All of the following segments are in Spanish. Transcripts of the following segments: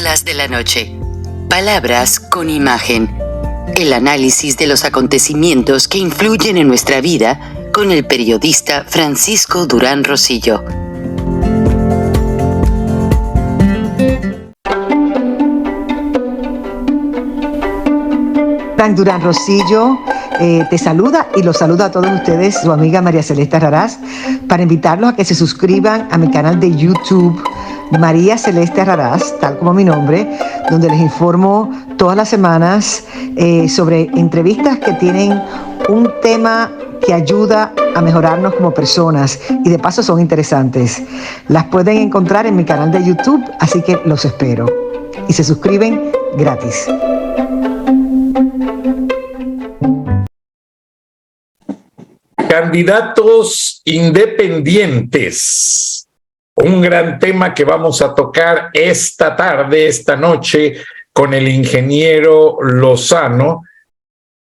Charlas de la noche. Palabras con imagen. El análisis de los acontecimientos que influyen en nuestra vida con el periodista Francisco Durán Rosillo. Frank Durán Rosillo te saluda y los saluda a todos ustedes, su amiga María Celeste Raraz, para invitarlos a que se suscriban a mi canal de YouTube, María Celeste Raraz, tal como mi nombre, donde les informo todas las semanas sobre entrevistas que tienen un tema que ayuda a mejorarnos como personas y de paso son interesantes. Las pueden encontrar en mi canal de YouTube, así que los espero. Y se suscriben gratis. Candidatos independientes, un gran tema que vamos a tocar esta tarde, esta noche, con el ingeniero Lozano.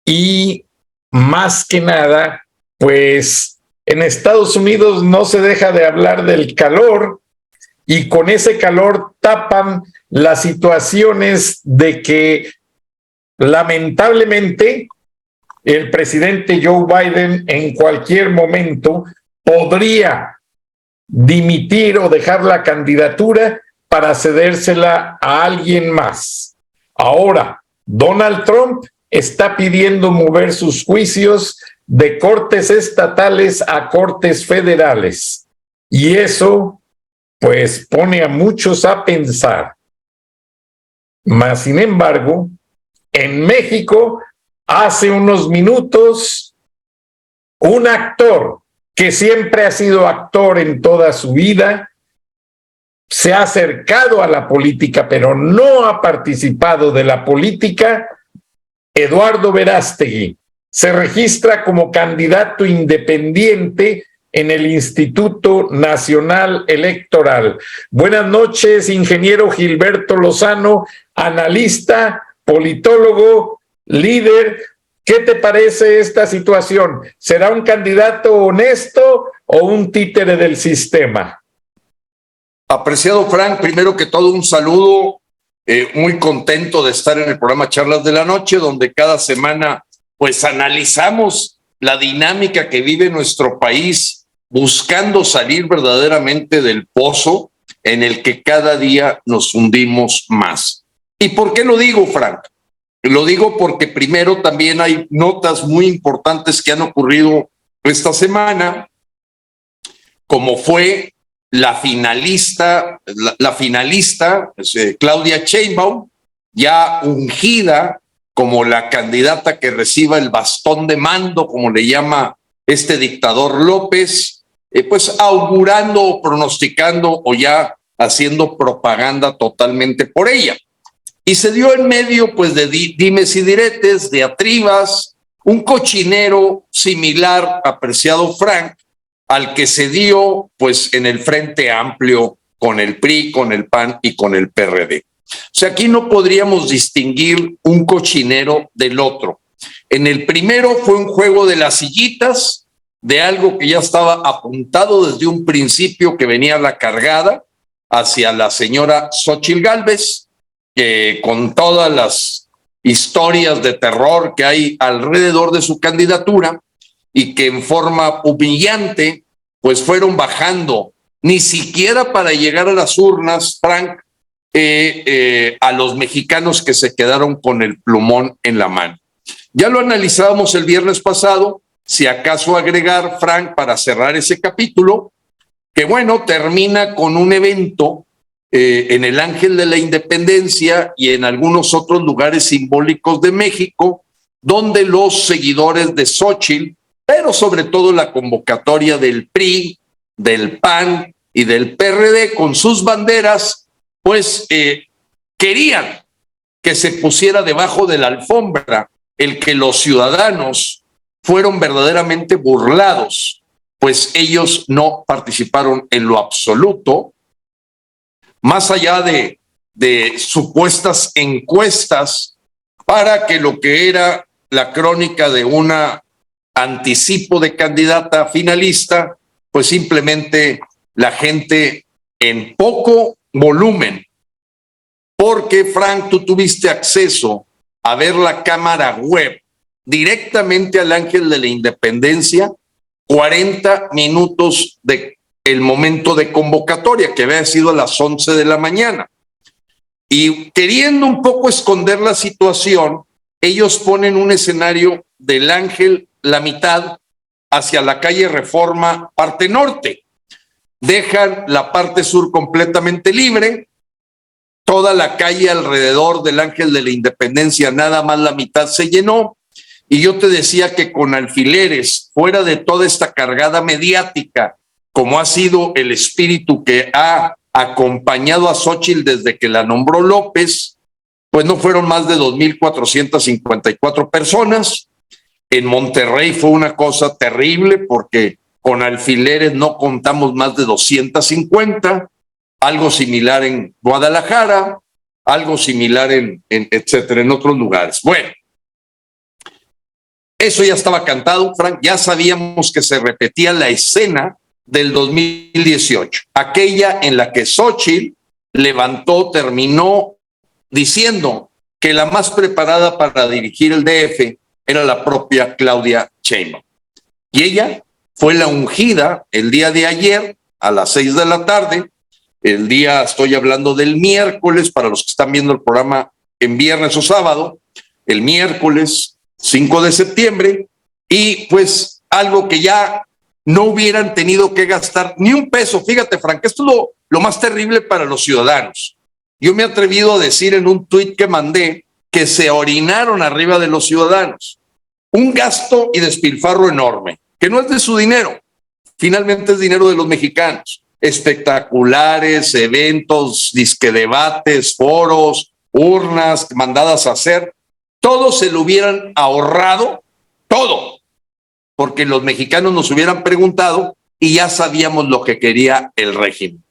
Y más que nada, pues en Estados Unidos no se deja de hablar del calor y con ese calor tapan las situaciones de que lamentablemente el presidente Joe Biden en cualquier momento podría dimitir o dejar la candidatura para cedérsela a alguien más. Ahora, Donald Trump está pidiendo mover sus juicios de cortes estatales a cortes federales. Y eso, pues, pone a muchos a pensar. Mas, sin embargo, en México, hace unos minutos, un actor que siempre ha sido actor en toda su vida, se ha acercado a la política, pero no ha participado de la política. Eduardo Verástegui se registra como candidato independiente en el Instituto Nacional Electoral. Buenas noches, ingeniero Gilberto Lozano, analista, politólogo, líder. ¿Qué te parece esta situación? ¿Será un candidato honesto o un títere del sistema? Apreciado Frank, primero que todo un saludo, muy contento de estar en el programa Charlas de la Noche, donde cada semana pues analizamos la dinámica que vive nuestro país, buscando salir verdaderamente del pozo en el que cada día nos hundimos más. ¿Y por qué lo digo, Frank? Lo digo porque primero también hay notas muy importantes que han ocurrido esta semana, como fue la finalista Claudia Sheinbaum, ya ungida como la candidata que reciba el bastón de mando, como le llama este dictador López, pues augurando o pronosticando o ya haciendo propaganda totalmente por ella. Y se dio en medio pues de dimes y diretes, diatribas, un cochinero similar, apreciado Frank, al que se dio pues en el Frente Amplio con el PRI, con el PAN y con el PRD. O sea, aquí no podríamos distinguir un cochinero del otro. En el primero fue un juego de las sillitas, de algo que ya estaba apuntado desde un principio, que venía la cargada hacia la señora Xóchitl Gálvez, con todas las historias de terror que hay alrededor de su candidatura y que en forma humillante pues fueron bajando, ni siquiera para llegar a las urnas, Frank, a los mexicanos que se quedaron con el plumón en la mano. Ya lo analizábamos el viernes pasado, si acaso agregar, Frank, para cerrar ese capítulo, que bueno, termina con un evento en el Ángel de la Independencia y en algunos otros lugares simbólicos de México, donde los seguidores de Xóchitl, pero sobre todo la convocatoria del PRI, del PAN y del PRD con sus banderas, pues querían que se pusiera debajo de la alfombra el que los ciudadanos fueron verdaderamente burlados, pues ellos no participaron en lo absoluto, más allá de supuestas encuestas, para que lo que era la crónica de una anticipo de candidata finalista, pues simplemente la gente en poco volumen, porque, Frank, tú tuviste acceso a ver la cámara web directamente al Ángel de la Independencia, 40 minutos de el momento de convocatoria, que había sido a las 11 de la mañana. Y queriendo un poco esconder la situación, ellos ponen un escenario del Ángel, la mitad, hacia la calle Reforma, parte norte. Dejan la parte sur completamente libre, toda la calle alrededor del Ángel de la Independencia, nada más la mitad se llenó. Y yo te decía que con alfileres, fuera de toda esta cargada mediática, como ha sido el espíritu que ha acompañado a Xóchitl desde que la nombró López, pues no fueron más de 2,454 personas. En Monterrey fue una cosa terrible porque con alfileres no contamos más de 250, algo similar en Guadalajara, algo similar etcétera, en otros lugares. Bueno, eso ya estaba cantado, Frank, ya sabíamos que se repetía la escena del 2018, aquella en la que Xóchitl terminó diciendo que la más preparada para dirigir el DF era la propia Claudia Sheinbaum. Y ella fue la ungida el día de ayer a las 6 de la tarde, estoy hablando del miércoles, para los que están viendo el programa en viernes o sábado, el miércoles 5 de septiembre, y pues algo que ya no hubieran tenido que gastar ni un peso. Fíjate, Frank, esto es lo más terrible para los ciudadanos. Yo me he atrevido a decir en un tuit que mandé que se orinaron arriba de los ciudadanos. Un gasto y despilfarro enorme, que no es de su dinero, finalmente es dinero de los mexicanos. Espectaculares, eventos, disque debates, foros, urnas mandadas a hacer, todo se lo hubieran ahorrado, todo, porque los mexicanos nos hubieran preguntado y ya sabíamos lo que quería el régimen.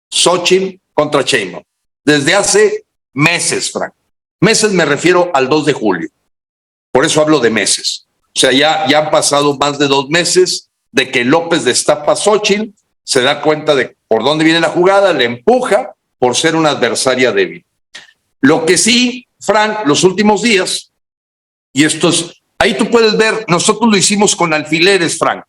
Xóchitl contra Sheinbaum. Desde hace meses, Frank. Meses me refiero al 2 de julio. Por eso hablo de meses. O sea, ya han pasado más de 2 meses de que López destapa a Xóchitl, se da cuenta de por dónde viene la jugada, le empuja por ser una adversaria débil. Lo que sí, Frank, los últimos días, y esto es, ahí tú puedes ver, nosotros lo hicimos con alfileres, Frank,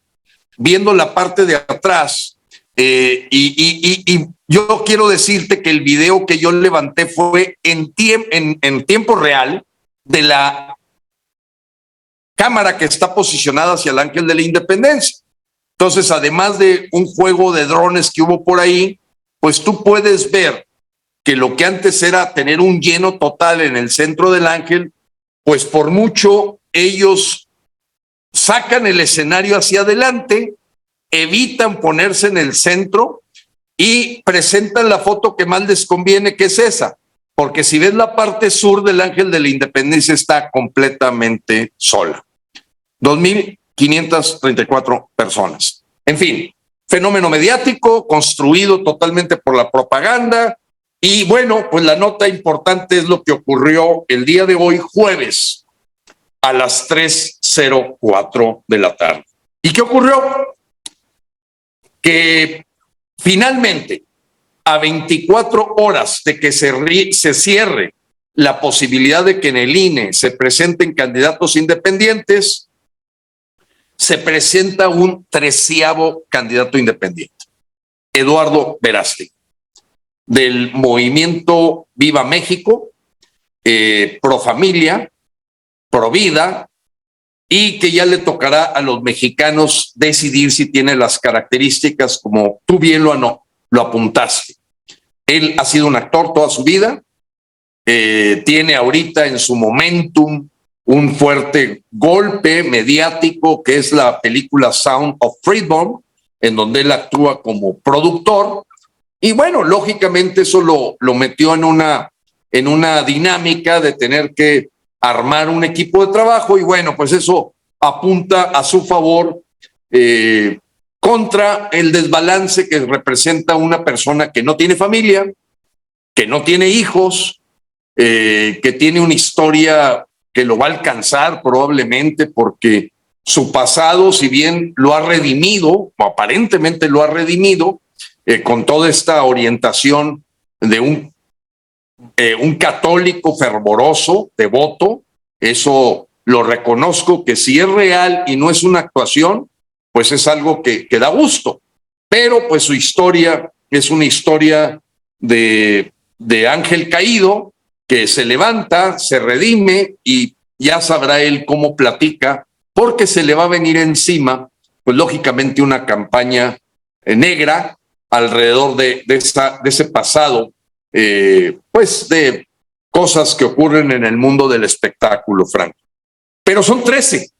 viendo la parte de atrás, y yo quiero decirte que el video que yo levanté fue en tiempo real de la cámara que está posicionada hacia el Ángel de la Independencia. Entonces, además de un juego de drones que hubo por ahí, pues tú puedes ver que lo que antes era tener un lleno total en el centro del Ángel, pues por mucho ellos sacan el escenario hacia adelante, evitan ponerse en el centro y presentan la foto que más les conviene, que es esa, porque si ves la parte sur del Ángel de la Independencia está completamente sola. 2,534 personas. En fin, fenómeno mediático construido totalmente por la propaganda. Y bueno, pues la nota importante es lo que ocurrió el día de hoy, jueves, a las 3:04 de la tarde. ¿Y qué ocurrió? Que finalmente, a 24 horas de que se cierre la posibilidad de que en el INE se presenten candidatos independientes, se presenta un 13º candidato independiente, Eduardo Verástegui, del movimiento Viva México, pro familia, pro vida, y que ya le tocará a los mexicanos decidir si tiene las características como tú bien lo apuntaste. Él ha sido un actor toda su vida, tiene ahorita en su momentum un fuerte golpe mediático que es la película Sound of Freedom, en donde él actúa como productor. Y bueno, lógicamente eso lo metió en una dinámica de tener que armar un equipo de trabajo, y bueno, pues eso apunta a su favor contra el desbalance que representa una persona que no tiene familia, que no tiene hijos, que tiene una historia que lo va a alcanzar probablemente porque su pasado, si bien lo ha redimido, o aparentemente lo ha redimido, con toda esta orientación de un un católico fervoroso, devoto, eso lo reconozco, que si es real y no es una actuación, pues es algo que da gusto. Pero pues su historia es una historia de ángel caído que se levanta, se redime y ya sabrá él cómo platica, porque se le va a venir encima, pues lógicamente una campaña negra alrededor de ese pasado, pues de cosas que ocurren en el mundo del espectáculo, Frank. Pero son 13.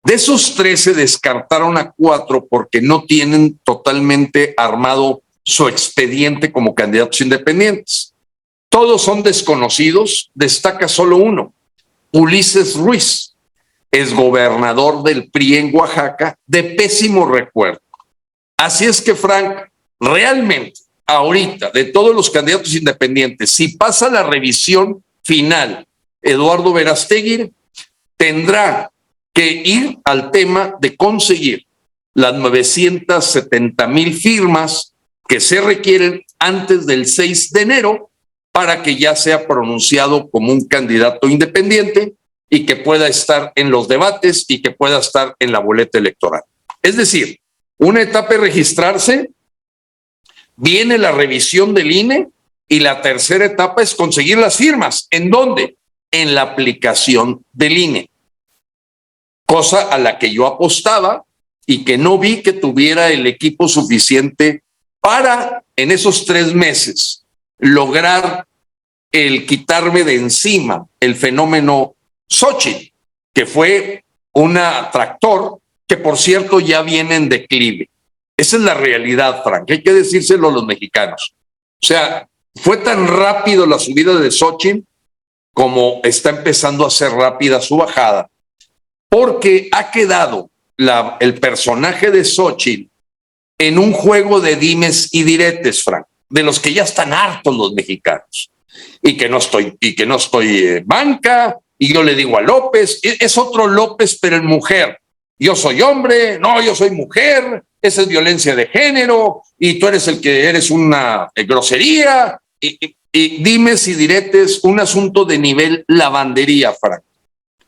De esos 13 descartaron a 4 porque no tienen totalmente armado su expediente como candidatos independientes. Todos son desconocidos, destaca solo uno, Ulises Ruiz, exgobernador del PRI en Oaxaca, de pésimo recuerdo. Así es que, Frank, realmente, ahorita, de todos los candidatos independientes, si pasa la revisión final, Eduardo Verástegui tendrá que ir al tema de conseguir las 970,000 firmas que se requieren antes del 6 de enero para que ya sea pronunciado como un candidato independiente y que pueda estar en los debates y que pueda estar en la boleta electoral. Es decir, una etapa es registrarse, viene la revisión del INE y la tercera etapa es conseguir las firmas. ¿En dónde? En la aplicación del INE. Cosa a la que yo apostaba y que no vi que tuviera el equipo suficiente para, en esos 3 meses, lograr el quitarme de encima el fenómeno Xochitl, que fue un atractor que, por cierto, ya viene en declive. Esa es la realidad, Frank, hay que decírselo a los mexicanos. O sea, fue tan rápido la subida de Xochitl como está empezando a ser rápida su bajada, porque ha quedado el personaje de Xochitl en un juego de dimes y diretes, Frank, de los que ya están hartos los mexicanos. Y que no estoy banca, y yo le digo a López, es otro López, pero en mujer. Yo soy hombre, no, yo soy mujer, esa es violencia de género, y tú eres el que eres una grosería, y dimes y diretes, un asunto de nivel lavandería, Frank,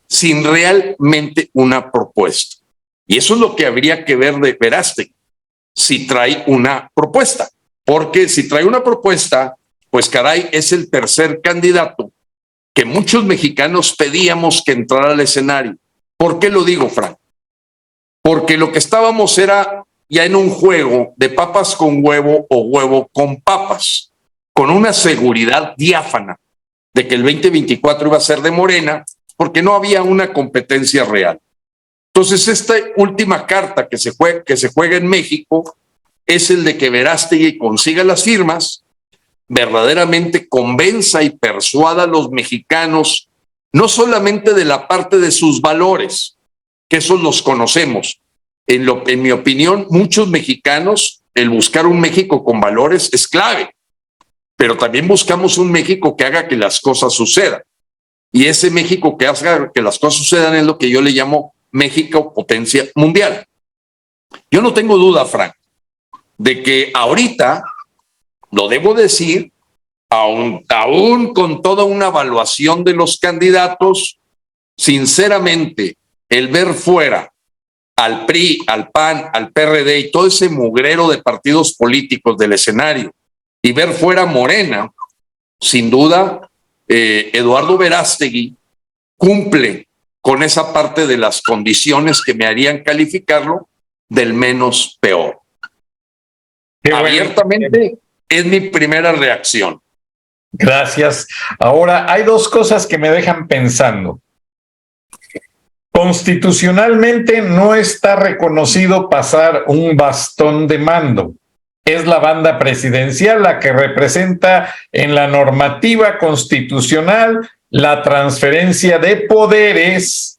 sin realmente una propuesta. Y eso es lo que habría que ver de Verástegui, si trae una propuesta. Porque si trae una propuesta, pues caray, es el tercer candidato que muchos mexicanos pedíamos que entrara al escenario. ¿Por qué lo digo, Frank? Porque lo que estábamos era ya en un juego de papas con huevo o huevo con papas, con una seguridad diáfana de que el 2024 iba a ser de Morena, porque no había una competencia real. Entonces, esta última carta que se juega en México es el de que Verástegui consiga las firmas, verdaderamente convenza y persuada a los mexicanos, no solamente de la parte de sus valores, que esos los conocemos. En mi opinión, muchos mexicanos, el buscar un México con valores es clave, pero también buscamos un México que haga que las cosas sucedan. Y ese México que haga que las cosas sucedan es lo que yo le llamo México potencia mundial. Yo no tengo duda, Frank, de que ahorita, lo debo decir, aún con toda una evaluación de los candidatos, sinceramente, el ver fuera al PRI, al PAN, al PRD y todo ese mugrero de partidos políticos del escenario y ver fuera Morena, sin duda, Eduardo Verástegui cumple con esa parte de las condiciones que me harían calificarlo del menos peor. Abiertamente es mi primera reacción. Gracias. Ahora, hay 2 cosas que me dejan pensando. Constitucionalmente no está reconocido pasar un bastón de mando. Es la banda presidencial la que representa en la normativa constitucional la transferencia de poderes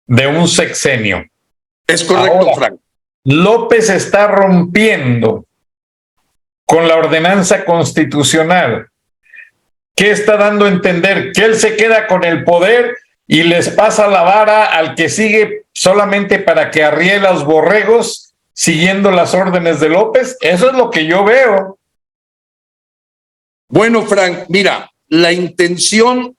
de un sexenio. Es correcto, ahora, Frank. López está rompiendo con la ordenanza constitucional. ¿Qué está dando a entender? Que él se queda con el poder y les pasa la vara al que sigue solamente para que arríe los borregos siguiendo las órdenes de López. Eso es lo que yo veo. Bueno, Frank, mira, la intención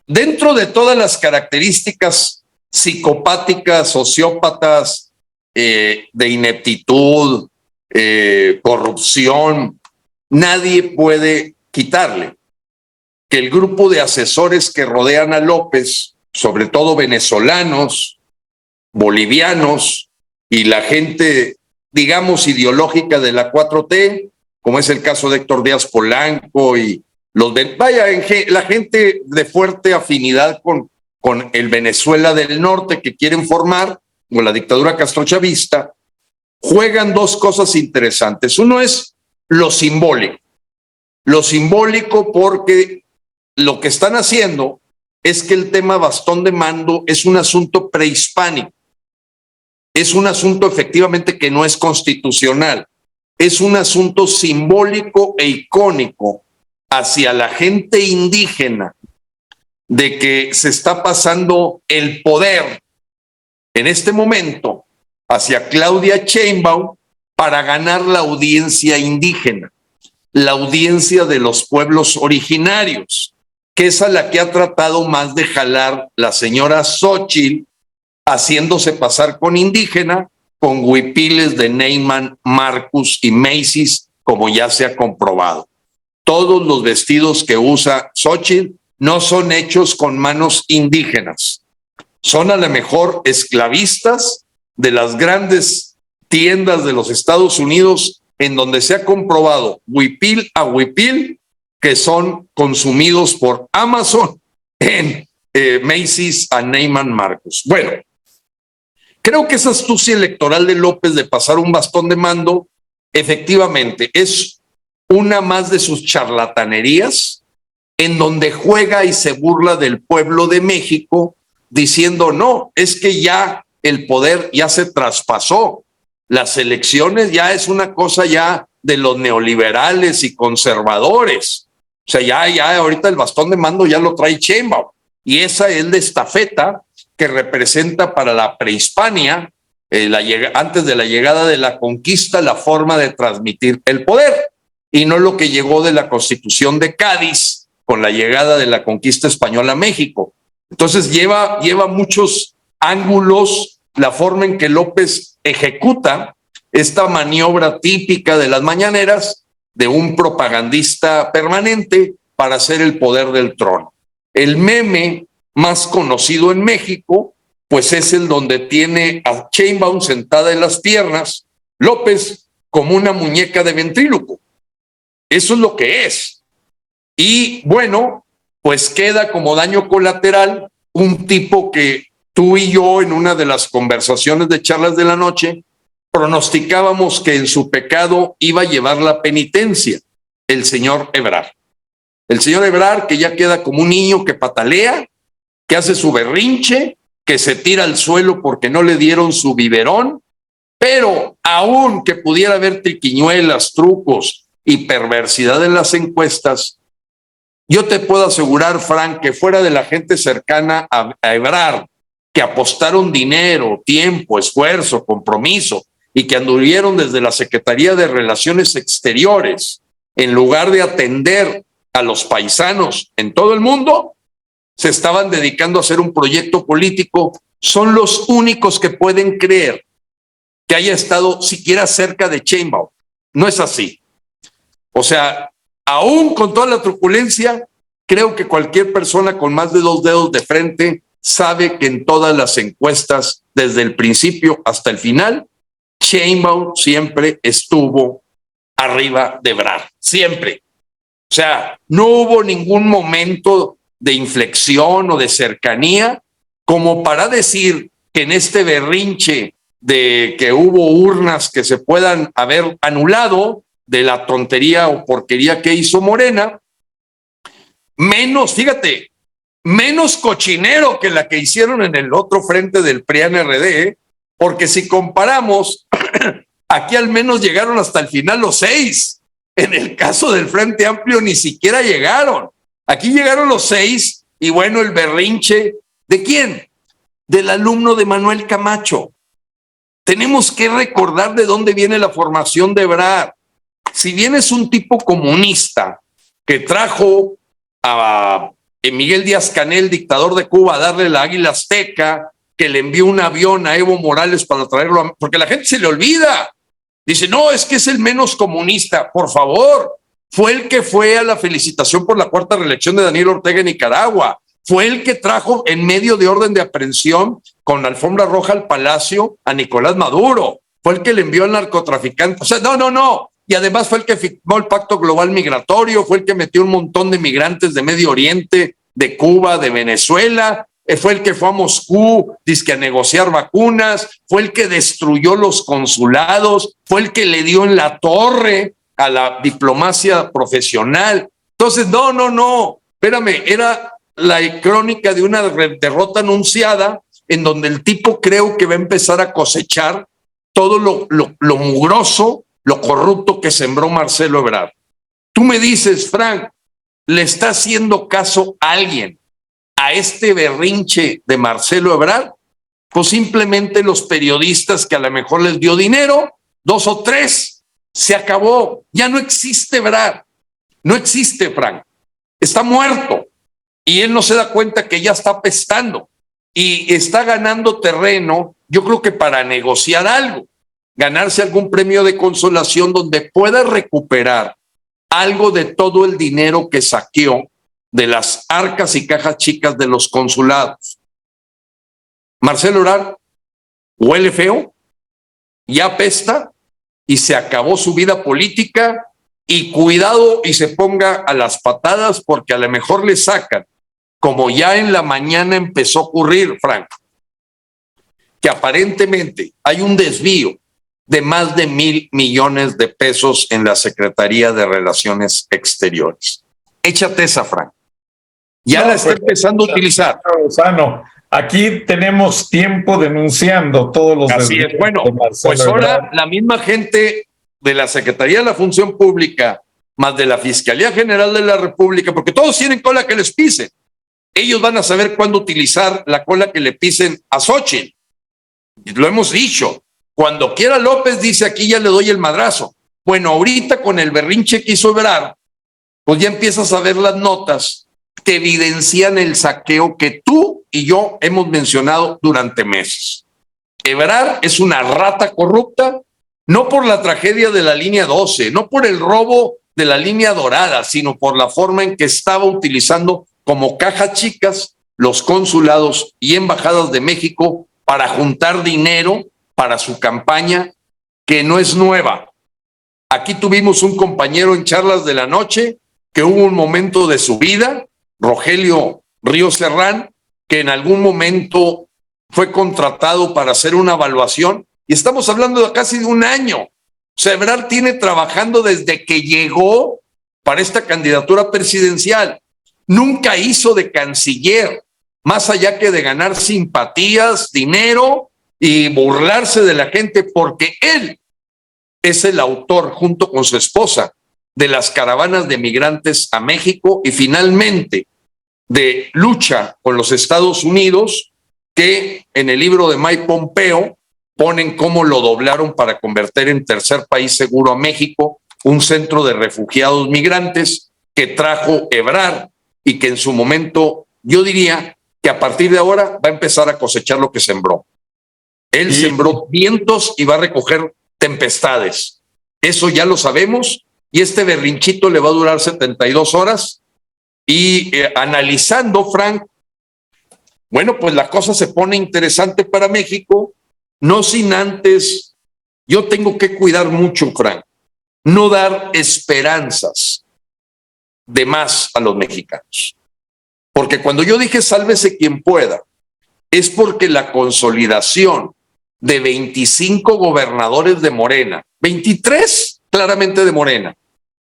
dentro de todas las características psicopáticas, sociópatas, de ineptitud, corrupción, nadie puede quitarle que el grupo de asesores que rodean a López, sobre todo venezolanos, bolivianos y la gente, digamos, ideológica de la 4T, como es el caso de Héctor Díaz Polanco y la gente de fuerte afinidad con el Venezuela del Norte que quieren formar, con la dictadura castrochavista, juegan dos cosas interesantes. Uno es lo simbólico. Lo simbólico porque lo que están haciendo es que el tema bastón de mando es un asunto prehispánico. Es un asunto efectivamente que no es constitucional. Es un asunto simbólico e icónico hacia la gente indígena de que se está pasando el poder en este momento hacia Claudia Sheinbaum para ganar la audiencia indígena, la audiencia de los pueblos originarios, que es a la que ha tratado más de jalar la señora Xóchitl, haciéndose pasar con indígena, con huipiles de Neiman Marcus y Macy's, como ya se ha comprobado. Todos los vestidos que usa Xóchitl no son hechos con manos indígenas. Son a lo mejor esclavistas de las grandes tiendas de los Estados Unidos, en donde se ha comprobado huipil a huipil que son consumidos por Amazon en Macy's a Neiman Marcus. Bueno, creo que esa astucia electoral de López de pasar un bastón de mando, efectivamente, es una más de sus charlatanerías, en donde juega y se burla del pueblo de México, diciendo, no, es que ya el poder ya se traspasó, las elecciones ya es una cosa ya de los neoliberales y conservadores. O sea, ya ahorita el bastón de mando ya lo trae Sheinbaum. Y esa es la estafeta que representa para la prehispania, antes de la llegada de la conquista, la forma de transmitir el poder. Y no lo que llegó de la Constitución de Cádiz con la llegada de la conquista española a México. Entonces lleva muchos ángulos la forma en que López ejecuta esta maniobra típica de las mañaneras de un propagandista permanente para hacer el poder del trono. El meme más conocido en México, pues es el donde tiene a Sheinbaum sentada en las piernas, López como una muñeca de ventríloco. Eso es lo que es. Y bueno, pues queda como daño colateral un tipo que tú y yo en una de las conversaciones de charlas de la noche pronosticábamos que en su pecado iba a llevar la penitencia, el señor Ebrard. El señor Ebrard que ya queda como un niño que patalea, que hace su berrinche, que se tira al suelo porque no le dieron su biberón, pero aun que pudiera haber triquiñuelas, trucos y perversidad en las encuestas, yo te puedo asegurar, Frank, que fuera de la gente cercana a Ebrard, que apostaron dinero, tiempo, esfuerzo, compromiso y que anduvieron desde la Secretaría de Relaciones Exteriores, en lugar de atender a los paisanos en todo el mundo, se estaban dedicando a hacer un proyecto político. Son los únicos que pueden creer que haya estado siquiera cerca de Sheinbaum. No es así. O sea, aún con toda la truculencia, creo que cualquier persona con más de 2 dedos de frente sabe que en todas las encuestas, desde el principio hasta el final, Sheinbaum siempre estuvo arriba de Ebrard, siempre. O sea, no hubo ningún momento de inflexión o de cercanía como para decir que en este berrinche de que hubo urnas que se puedan haber anulado de la tontería o porquería que hizo Morena, menos, fíjate, menos cochinero que la que hicieron en el otro frente del PRIAN-RD, porque si comparamos, aquí al menos llegaron hasta el final los 6. En el caso del Frente Amplio ni siquiera llegaron. Aquí llegaron los 6 y bueno, el berrinche, ¿de quién? Del alumno de Manuel Camacho. Tenemos que recordar de dónde viene la formación de Ebrard. si bien es un tipo comunista que trajo a Miguel Díaz-Canel, dictador de Cuba, a darle la águila azteca, que le envió un avión a Evo Morales para traerlo, porque la gente se le olvida. Dice, no, es que es el menos comunista. Por favor, fue el que fue a la felicitación por la 4ª reelección de Daniel Ortega en Nicaragua. Fue el que trajo en medio de orden de aprehensión con la alfombra roja al palacio a Nicolás Maduro. Fue el que le envió al narcotraficante. O sea, no. Y además fue el que firmó el Pacto Global Migratorio, fue el que metió un montón de migrantes de Medio Oriente, de Cuba, de Venezuela, fue el que fue a Moscú, dizque a negociar vacunas, fue el que destruyó los consulados, fue el que le dio en la torre a la diplomacia profesional. Entonces, no, espérame, era la crónica de una derrota anunciada en donde el tipo creo que va a empezar a cosechar todo lo mugroso, lo corrupto que sembró Marcelo Ebrard. Tú me dices, Frank, ¿le está haciendo caso a alguien a este berrinche de Marcelo Ebrard? Pues simplemente los periodistas que a lo mejor les dio dinero, 2 o 3, se acabó. Ya no existe Ebrard, no existe, Frank. Está muerto y él no se da cuenta que ya está apestando y está ganando terreno, yo creo que para negociar algo, ganarse algún premio de consolación donde pueda recuperar algo de todo el dinero que saqueó de las arcas y cajas chicas de los consulados. Marcelo Ebrard huele feo, ya apesta y se acabó su vida política, y cuidado y se ponga a las patadas porque a lo mejor le sacan, como ya en la mañana empezó a ocurrir, Frank, que aparentemente hay un desvío de más de 1,000 millones de pesos en la Secretaría de Relaciones Exteriores. Échate esa, Frank. Ya la está empezando a utilizar. Lozano, aquí tenemos tiempo denunciando todos los Así es. Bueno, pues ahora la misma gente de la Secretaría de la Función Pública, más de la Fiscalía General de la República, porque todos tienen cola que les pisen. Ellos van a saber cuándo utilizar la cola que le pisen a Xóchitl. Lo hemos dicho. Cuando quiera López dice, aquí ya le doy el madrazo. Bueno, ahorita con el berrinche que hizo Ebrard, pues ya empiezas a ver las notas que evidencian el saqueo que tú y yo hemos mencionado durante meses. Ebrard es una rata corrupta, no por la tragedia de la línea 12, no por el robo de la línea dorada, sino por la forma en que estaba utilizando como cajas chicas los consulados y embajadas de México para juntar dinero para su campaña, que no es nueva. Aquí tuvimos un compañero en Charlas de la Noche que hubo un momento de su vida, Rogelio Ríos Serrán, que en algún momento fue contratado para hacer una evaluación, y estamos hablando de casi de un año. O sea, Ebrard tiene trabajando desde que llegó para esta candidatura presidencial. Nunca hizo de canciller, más allá que de ganar simpatías, dinero y burlarse de la gente, porque él es el autor, junto con su esposa, de las caravanas de migrantes a México y finalmente de lucha con los Estados Unidos, que en el libro de Mike Pompeo ponen cómo lo doblaron para convertir en tercer país seguro a México, un centro de refugiados migrantes que trajo Ebrard y que en su momento, yo diría que a partir de ahora va a empezar a cosechar lo que sembró. Él sembró vientos y va a recoger tempestades. Eso ya lo sabemos, y este berrinchito le va a durar 72 horas. Y analizando, Frank, bueno, pues la cosa se pone interesante para México, no sin antes, yo tengo que cuidar mucho, Frank, no dar esperanzas de más a los mexicanos. Porque cuando yo dije sálvese quien pueda, es porque la consolidación de 25 gobernadores de Morena, 23 claramente de Morena,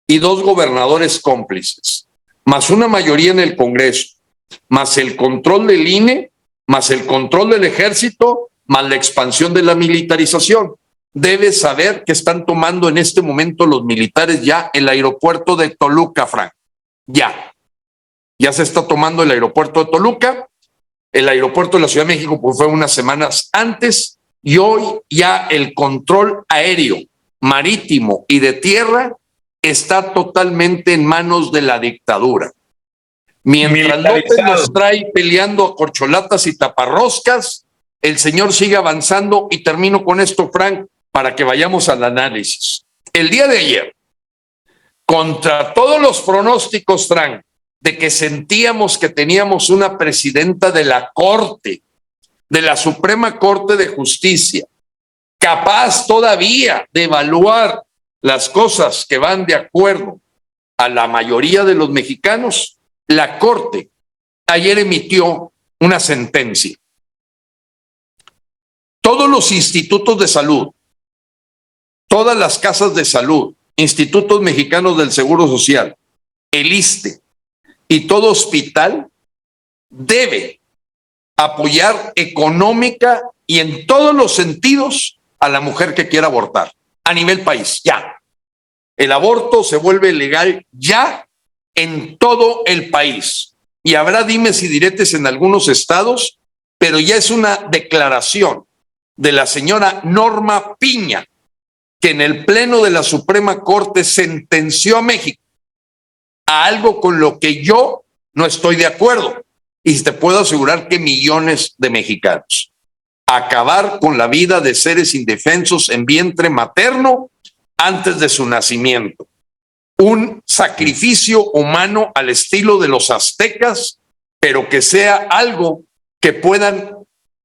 y 2 gobernadores cómplices, más una mayoría en el Congreso, más el control del INE, más el control del ejército, más la expansión de la militarización. Debes saber que están tomando en este momento los militares ya el aeropuerto de Toluca, Frank. Ya se está tomando el aeropuerto de Toluca. El aeropuerto de la Ciudad de México pues fue unas semanas antes, y hoy ya el control aéreo, marítimo y de tierra está totalmente en manos de la dictadura. Mientras López nos trae peleando a corcholatas y taparroscas, el señor sigue avanzando. Y termino con esto, Frank, para que vayamos al análisis. El día de ayer, contra todos los pronósticos, Frank, de que sentíamos que teníamos una presidenta de la Corte, de la Suprema Corte de Justicia, capaz todavía de evaluar las cosas que van de acuerdo a la mayoría de los mexicanos, la Corte ayer emitió una sentencia. Todos los institutos de salud, todas las casas de salud, institutos mexicanos del Seguro Social, el ISSSTE y todo hospital debe apoyar económica y en todos los sentidos a la mujer que quiera abortar a nivel país. Ya. El aborto se vuelve legal ya en todo el país. Y habrá dimes y diretes en algunos estados, pero ya es una declaración de la señora Norma Piña, que en el Pleno de la Suprema Corte sentenció a México a algo con lo que yo no estoy de acuerdo. Y te puedo asegurar que millones de mexicanos. Acabar con la vida de seres indefensos en vientre materno antes de su nacimiento. Un sacrificio humano al estilo de los aztecas, pero que sea algo que puedan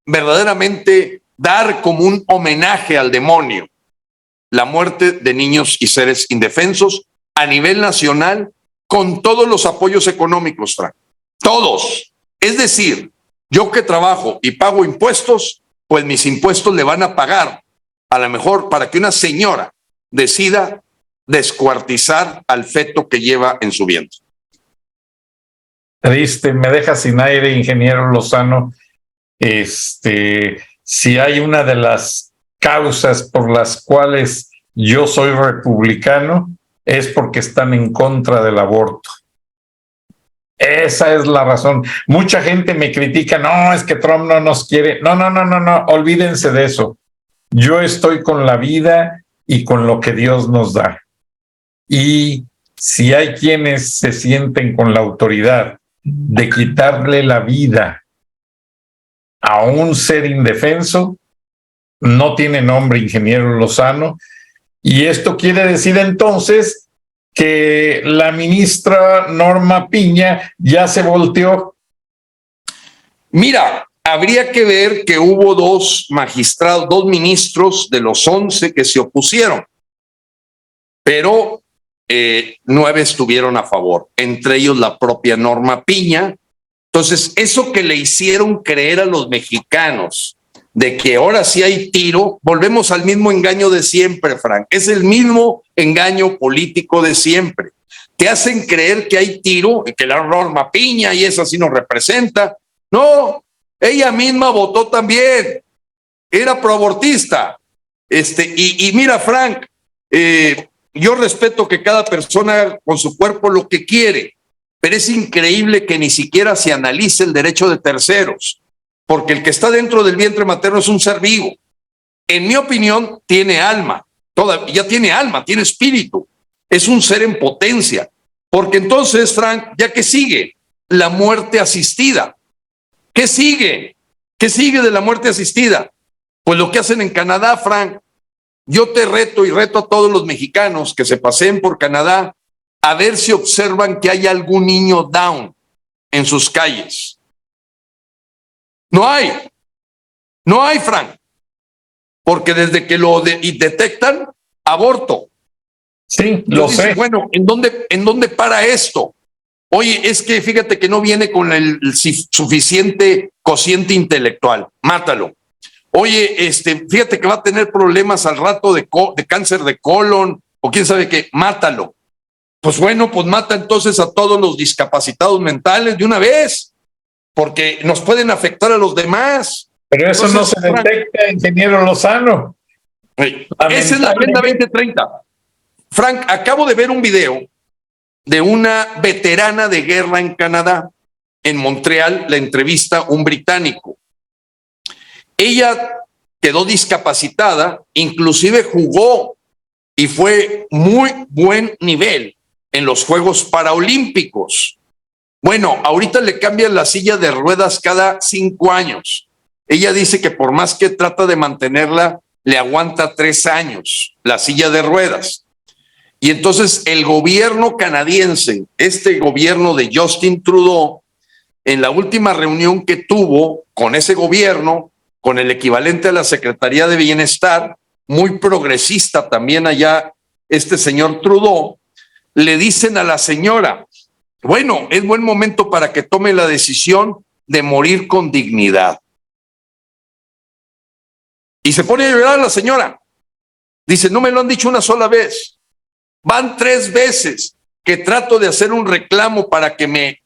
verdaderamente dar como un homenaje al demonio. La muerte de niños y seres indefensos a nivel nacional con todos los apoyos económicos, Frank. Todos. Es decir, yo que trabajo y pago impuestos, pues mis impuestos le van a pagar a lo mejor para que una señora decida descuartizar al feto que lleva en su vientre. Triste, me deja sin aire, ingeniero Lozano. Si hay una de las causas por las cuales yo soy republicano, es porque están en contra del aborto. Esa es la razón. Mucha gente me critica, no, es que Trump no nos quiere. No, olvídense de eso. Yo estoy con la vida y con lo que Dios nos da. Y si hay quienes se sienten con la autoridad de quitarle la vida a un ser indefenso, no tiene nombre, ingeniero Lozano. Y esto quiere decir entonces que la ministra Norma Piña ya se volteó. Mira, habría que ver que hubo dos ministros de los 11 que se opusieron, pero 9 estuvieron a favor, entre ellos la propia Norma Piña. Entonces, eso que le hicieron creer a los mexicanos de que ahora sí hay tiro, volvemos al mismo engaño de siempre, Frank. Es el mismo engaño político de siempre. Te hacen creer que hay tiro, que la Norma Piña y esa sí nos representa. No, ella misma votó también. Era proabortista. Y mira, Frank, yo respeto que cada persona haga con su cuerpo lo que quiere, pero es increíble que ni siquiera se analice el derecho de terceros. Porque el que está dentro del vientre materno es un ser vivo. En mi opinión, tiene alma. Ya tiene alma, tiene espíritu. Es un ser en potencia. Porque entonces, Frank, ¿ya qué sigue? La muerte asistida. ¿Qué sigue? ¿Qué sigue de la muerte asistida? Pues lo que hacen en Canadá, Frank. Yo te reto y reto a todos los mexicanos que se paseen por Canadá a ver si observan que hay algún niño down en sus calles. No hay, Frank, porque desde que lo detectan, aborto. Sí, lo sé. Bueno, ¿en dónde para esto? Oye, es que fíjate que no viene con el suficiente cociente intelectual, mátalo. Oye, fíjate que va a tener problemas al rato de cáncer de colon o quién sabe qué, mátalo. Pues bueno, pues mata entonces a todos los discapacitados mentales de una vez, porque nos pueden afectar a los demás. Pero eso entonces, no se detecta, ingeniero Lozano. Esa es la Agenda 2030. Frank, acabo de ver un video de una veterana de guerra en Canadá, en Montreal, la entrevista un británico. Ella quedó discapacitada, inclusive jugó y fue muy buen nivel en los Juegos Paralímpicos. Bueno, ahorita le cambian la silla de ruedas cada 5 años. Ella dice que por más que trata de mantenerla, le aguanta 3 años la silla de ruedas. Y entonces el gobierno canadiense, este gobierno de Justin Trudeau, en la última reunión que tuvo con ese gobierno, con el equivalente a la Secretaría de Bienestar, muy progresista también allá, este señor Trudeau, le dicen a la señora, bueno, es buen momento para que tome la decisión de morir con dignidad. Y se pone a llorar la señora. Dice, no me lo han dicho una sola vez. Van 3 veces que trato de hacer un reclamo para que me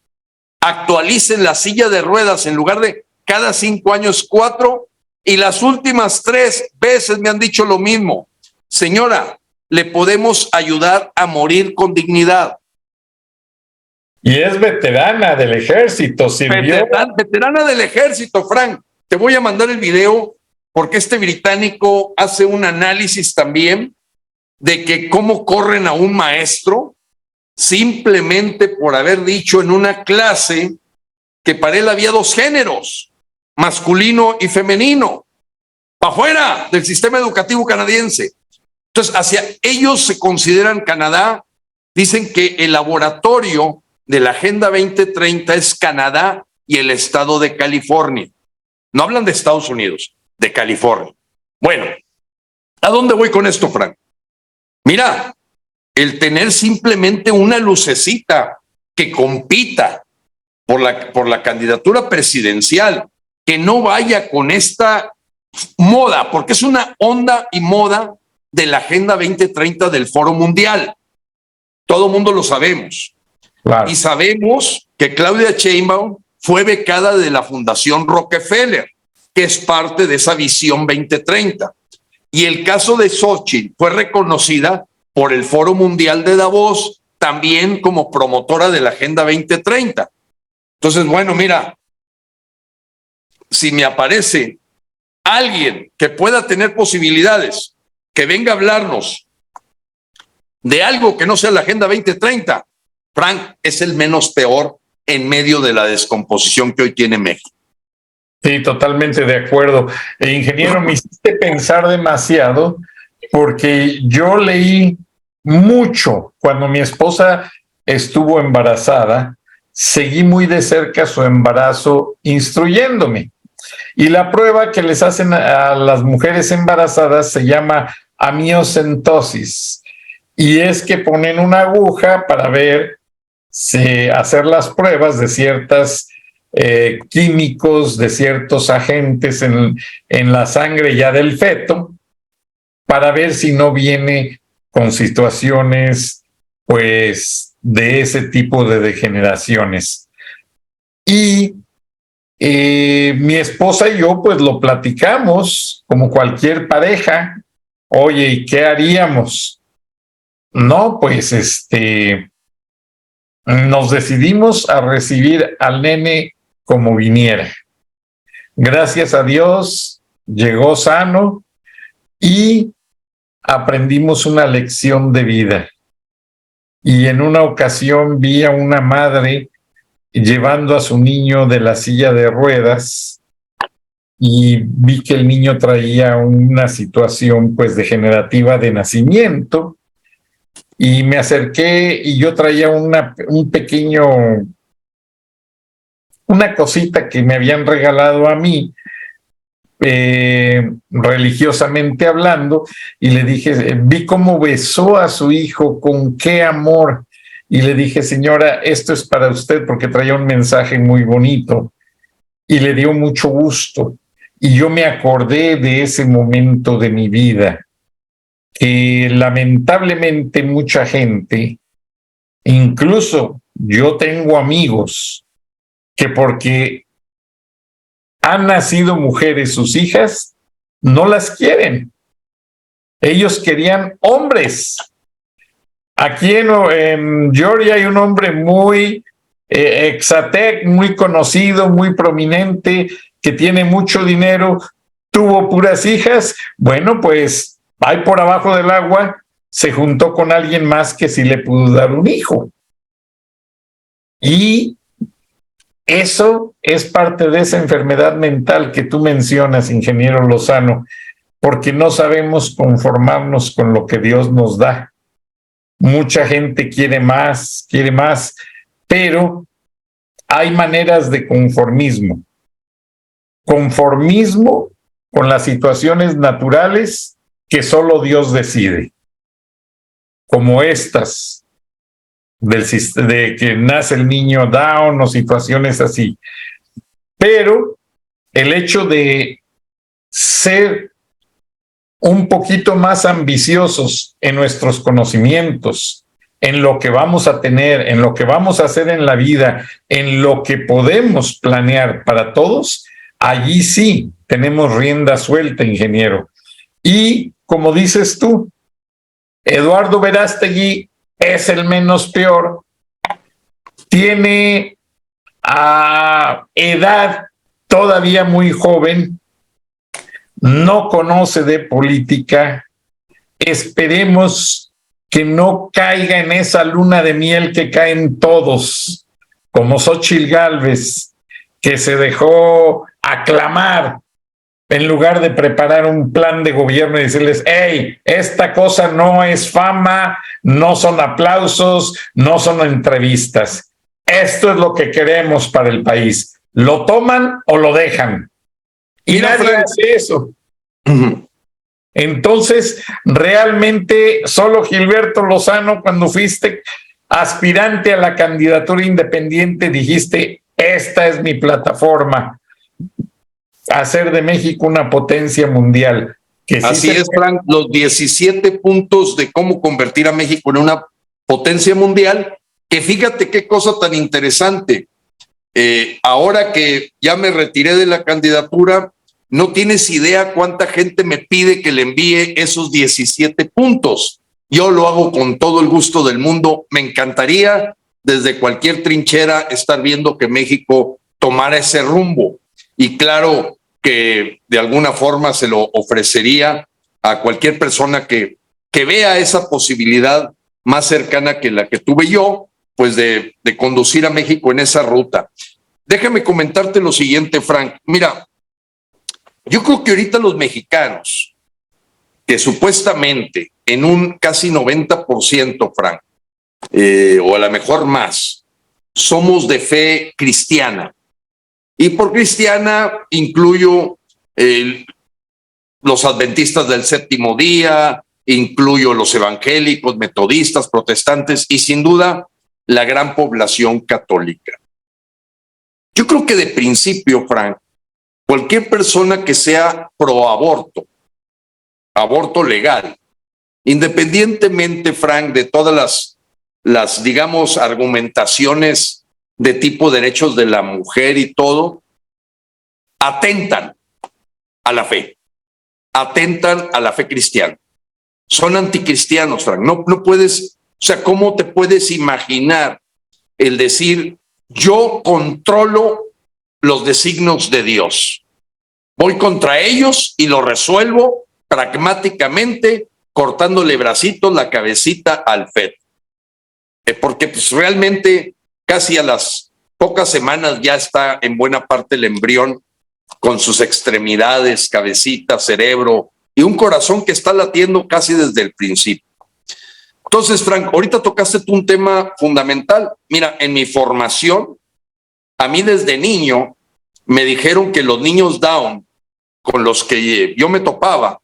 actualicen la silla de ruedas en lugar de cada 5 años 4, y las últimas 3 veces me han dicho lo mismo. Señora, le podemos ayudar a morir con dignidad. Y es veterana del ejército, sirvió. Veterana del ejército, Frank. Te voy a mandar el video porque este británico hace un análisis también de que cómo corren a un maestro simplemente por haber dicho en una clase que para él había 2 géneros, masculino y femenino, para afuera del sistema educativo canadiense. Entonces, hacia ellos se consideran Canadá, dicen que el laboratorio de la Agenda 2030 es Canadá y el estado de California. No hablan de Estados Unidos, de California. Bueno, ¿a dónde voy con esto, Frank? Mira, el tener simplemente una lucecita que compita por la candidatura presidencial, que no vaya con esta moda, porque es una onda y moda de la Agenda 2030 del Foro Mundial. Todo mundo lo sabemos. Claro. Y sabemos que Claudia Sheinbaum fue becada de la Fundación Rockefeller, que es parte de esa visión 2030. Y el caso de Xochitl fue reconocida por el Foro Mundial de Davos también como promotora de la Agenda 2030. Entonces, bueno, mira, si me aparece alguien que pueda tener posibilidades, que venga a hablarnos de algo que no sea la Agenda 2030, Frank, es el menos peor en medio de la descomposición que hoy tiene México. Sí, totalmente de acuerdo. Ingeniero, me hiciste pensar demasiado porque yo leí mucho cuando mi esposa estuvo embarazada, seguí muy de cerca su embarazo instruyéndome. Y la prueba que les hacen a las mujeres embarazadas se llama amiocentosis. Y es que ponen una aguja para ver, hacer las pruebas de ciertos químicos, de ciertos agentes en la sangre ya del feto, para ver si no viene con situaciones, pues, de ese tipo de degeneraciones. Y mi esposa y yo, pues, lo platicamos como cualquier pareja. Oye, ¿y qué haríamos? No, pues, nos decidimos a recibir al nene como viniera. Gracias a Dios, llegó sano y aprendimos una lección de vida. Y en una ocasión vi a una madre llevando a su niño de la silla de ruedas y vi que el niño traía una situación, pues, degenerativa de nacimiento, y me acerqué y yo traía una cosita que me habían regalado a mí, religiosamente hablando, y le dije, vi cómo besó a su hijo, con qué amor, y le dije, señora, esto es para usted, porque traía un mensaje muy bonito, y le dio mucho gusto, y yo me acordé de ese momento de mi vida, que lamentablemente mucha gente, incluso yo tengo amigos, que porque han nacido mujeres sus hijas, no las quieren. Ellos querían hombres. Aquí en Georgia hay un hombre muy exatec, muy conocido, muy prominente, que tiene mucho dinero, tuvo puras hijas. Bueno, pues hay por abajo del agua se juntó con alguien más que sí le pudo dar un hijo. Y eso es parte de esa enfermedad mental que tú mencionas, ingeniero Lozano, porque no sabemos conformarnos con lo que Dios nos da. Mucha gente quiere más, pero hay maneras de conformismo. Conformismo con las situaciones naturales que solo Dios decide, como estas de que nace el niño Down o situaciones así. Pero el hecho de ser un poquito más ambiciosos en nuestros conocimientos, en lo que vamos a tener, en lo que vamos a hacer en la vida, en lo que podemos planear para todos, allí sí tenemos rienda suelta, ingeniero. Y como dices tú, Eduardo Verástegui es el menos peor, tiene edad todavía muy joven, no conoce de política. Esperemos que no caiga en esa luna de miel que caen todos, como Xóchitl Gálvez, que se dejó aclamar en lugar de preparar un plan de gobierno y decirles, hey, esta cosa no es fama, no son aplausos, no son entrevistas. Esto es lo que queremos para el país. ¿Lo toman o lo dejan? Y mira, nadie Frank, hace eso. Entonces, realmente solo Gilberto Lozano, cuando fuiste aspirante a la candidatura independiente, dijiste, esta es mi plataforma, hacer de México una potencia mundial. Que sí así es, Frank, los 17 puntos de cómo convertir a México en una potencia mundial, que fíjate qué cosa tan interesante. Ahora que ya me retiré de la candidatura, no tienes idea cuánta gente me pide que le envíe esos 17 puntos. Yo lo hago con todo el gusto del mundo. Me encantaría desde cualquier trinchera estar viendo que México tomara ese rumbo. Y claro que de alguna forma se lo ofrecería a cualquier persona que vea esa posibilidad más cercana que la que tuve yo, pues de conducir a México en esa ruta. Déjame comentarte lo siguiente, Frank. Mira, yo creo que ahorita los mexicanos, que supuestamente en un casi 90%, Frank, o a lo mejor más, somos de fe cristiana. Y por cristiana incluyo los adventistas del séptimo día, incluyo los evangélicos, metodistas, protestantes y sin duda la gran población católica. Yo creo que de principio, Frank, cualquier persona que sea pro aborto, aborto legal, independientemente, Frank, de todas las digamos, argumentaciones de tipo derechos de la mujer y todo, atentan a la fe cristiana. Son anticristianos, Frank. No puedes, o sea, ¿cómo te puedes imaginar el decir, yo controlo los designios de Dios? Voy contra ellos y lo resuelvo pragmáticamente, cortándole bracitos, la cabecita al feto. Porque pues realmente casi a las pocas semanas ya está en buena parte el embrión con sus extremidades, cabecita, cerebro y un corazón que está latiendo casi desde el principio. Entonces, Frank, ahorita tocaste tú un tema fundamental. Mira, en mi formación, a mí desde niño me dijeron que los niños Down con los que yo me topaba,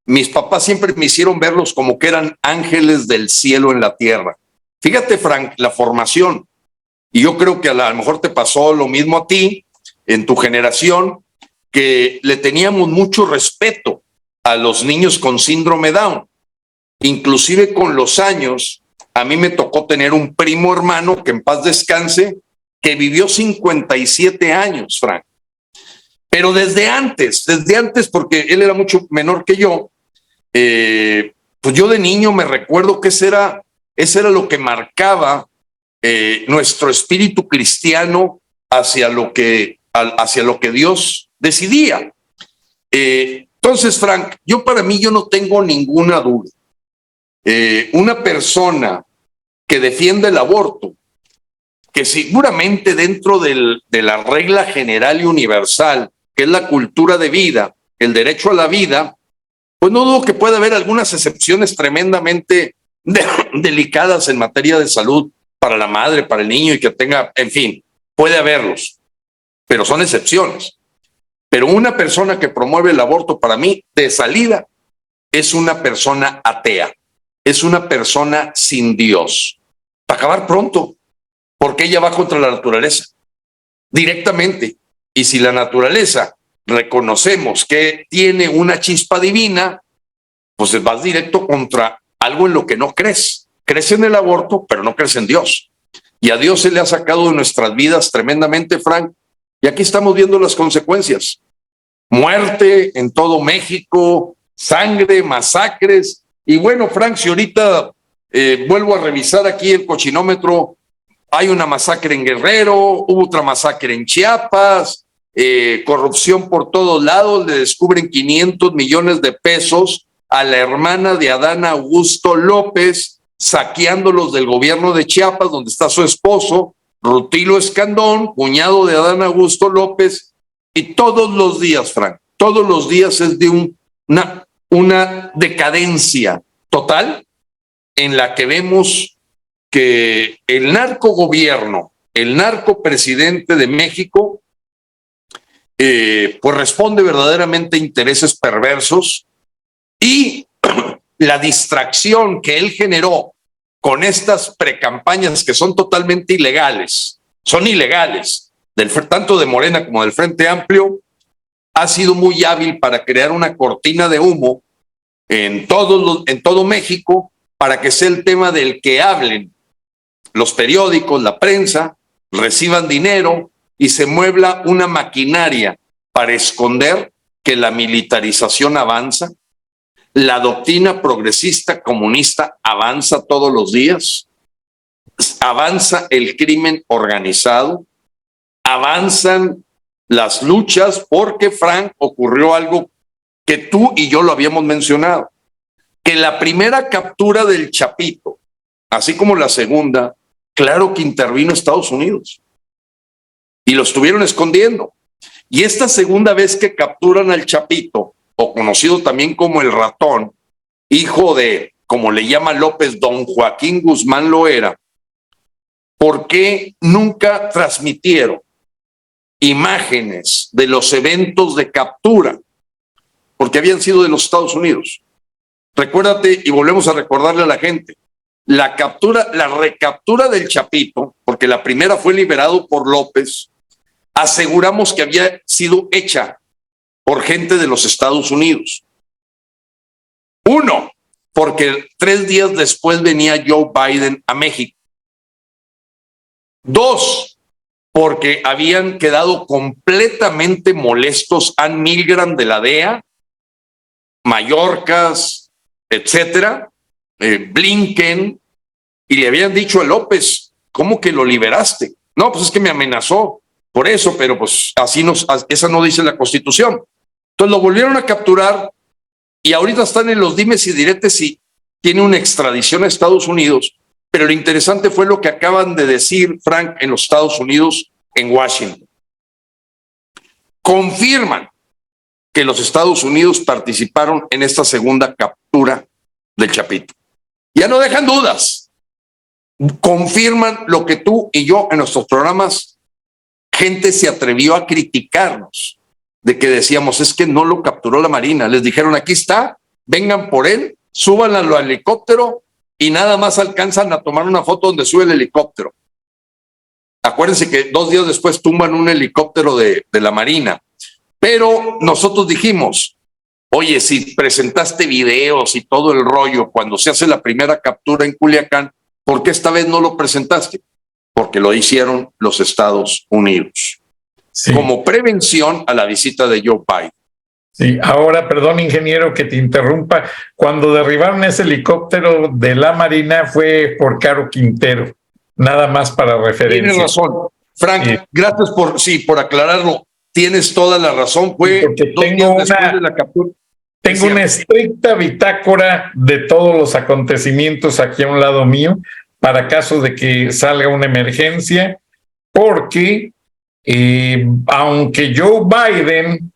mis papás siempre me hicieron verlos como que eran ángeles del cielo en la tierra. Fíjate, Frank, la formación, y yo creo que a lo mejor te pasó lo mismo a ti, en tu generación, que le teníamos mucho respeto a los niños con síndrome Down. Inclusive con los años, a mí me tocó tener un primo hermano, que en paz descanse, que vivió 57 años, Frank. Pero desde antes, porque él era mucho menor que yo, pues yo de niño me recuerdo que ese era lo que marcaba nuestro espíritu cristiano hacia lo que Dios decidía. Entonces, Frank, yo no tengo ninguna duda. una persona que defiende el aborto, que seguramente dentro de la regla general y universal, que es la cultura de vida, el derecho a la vida, pues no dudo que puede haber algunas excepciones tremendamente delicadas en materia de salud para la madre, para el niño y que tenga, en fin, puede haberlos, pero son excepciones. Pero una persona que promueve el aborto, para mí, de salida, es una persona atea, es una persona sin Dios. Para acabar pronto, porque ella va contra la naturaleza, directamente. Y si la naturaleza reconocemos que tiene una chispa divina, pues vas directo contra algo en lo que no crees. Crees en el aborto, pero no crees en Dios. Y a Dios se le ha sacado de nuestras vidas tremendamente, Frank. Y aquí estamos viendo las consecuencias. Muerte en todo México, sangre, masacres. Y bueno, Frank, si ahorita vuelvo a revisar aquí el cochinómetro, hay una masacre en Guerrero, hubo otra masacre en Chiapas, corrupción por todos lados, le descubren 500 millones de pesos a la hermana de Adán Augusto López, saqueándolos del gobierno de Chiapas, donde está su esposo, Rutilo Escandón, cuñado de Adán Augusto López, y todos los días, Frank, todos los días es de una decadencia total en la que vemos que el narcogobierno, el narcopresidente de México, pues responde verdaderamente a intereses perversos y la distracción que él generó con estas precampañas que son totalmente ilegales, tanto de Morena como del Frente Amplio, ha sido muy hábil para crear una cortina de humo en todo México para que sea el tema del que hablen los periódicos, la prensa, reciban dinero y se muebla una maquinaria para esconder que la militarización avanza, la doctrina progresista comunista avanza todos los días, avanza el crimen organizado, avanzan las luchas porque, Frank, ocurrió algo que tú y yo lo habíamos mencionado, que la primera captura del Chapito, así como la segunda, claro que intervino Estados Unidos y lo estuvieron escondiendo. Y esta segunda vez que capturan al Chapito, o conocido también como el Ratón, hijo de, como le llama López, don Joaquín Guzmán Loera, ¿por qué nunca transmitieron imágenes de los eventos de captura? Porque habían sido de los Estados Unidos. Recuérdate, y volvemos a recordarle a la gente, la recaptura del Chapito, porque la primera fue liberado por López, aseguramos que había sido hecha por gente de los Estados Unidos. Uno, porque 3 días después venía Joe Biden a México. 2, porque habían quedado completamente molestos Ann Milgram de la DEA, Mayorkas, etcétera, Blinken, y le habían dicho a López, ¿cómo que lo liberaste? No, pues es que me amenazó por eso, pero pues esa no dice la Constitución. Entonces lo volvieron a capturar y ahorita están en los dimes y diretes si tiene una extradición a Estados Unidos, pero lo interesante fue lo que acaban de decir, Frank, en los Estados Unidos, en Washington. Confirman que los Estados Unidos participaron en esta segunda captura del Chapito. Ya no dejan dudas. Confirman lo que tú y yo en nuestros programas, gente se atrevió a criticarnos, de que decíamos, es que no lo capturó la Marina. Les dijeron, aquí está, vengan por él, súbanlo al helicóptero y nada más alcanzan a tomar una foto donde sube el helicóptero. Acuérdense que 2 días después tumban un helicóptero de la Marina. Pero nosotros dijimos, oye, si presentaste videos y todo el rollo cuando se hace la primera captura en Culiacán, ¿por qué esta vez no lo presentaste? Porque lo hicieron los Estados Unidos. Sí. Como prevención a la visita de Joe Biden. Sí, ahora, perdón, ingeniero, que te interrumpa. Cuando derribaron ese helicóptero de la Marina fue por Caro Quintero, nada más para referencia. Tienes razón, Frank, sí. Gracias por aclararlo. Tienes toda la razón. Fue 2 días después de la captura. Tengo una estricta bitácora de todos los acontecimientos aquí a un lado mío, para caso de que salga una emergencia, porque aunque Joe Biden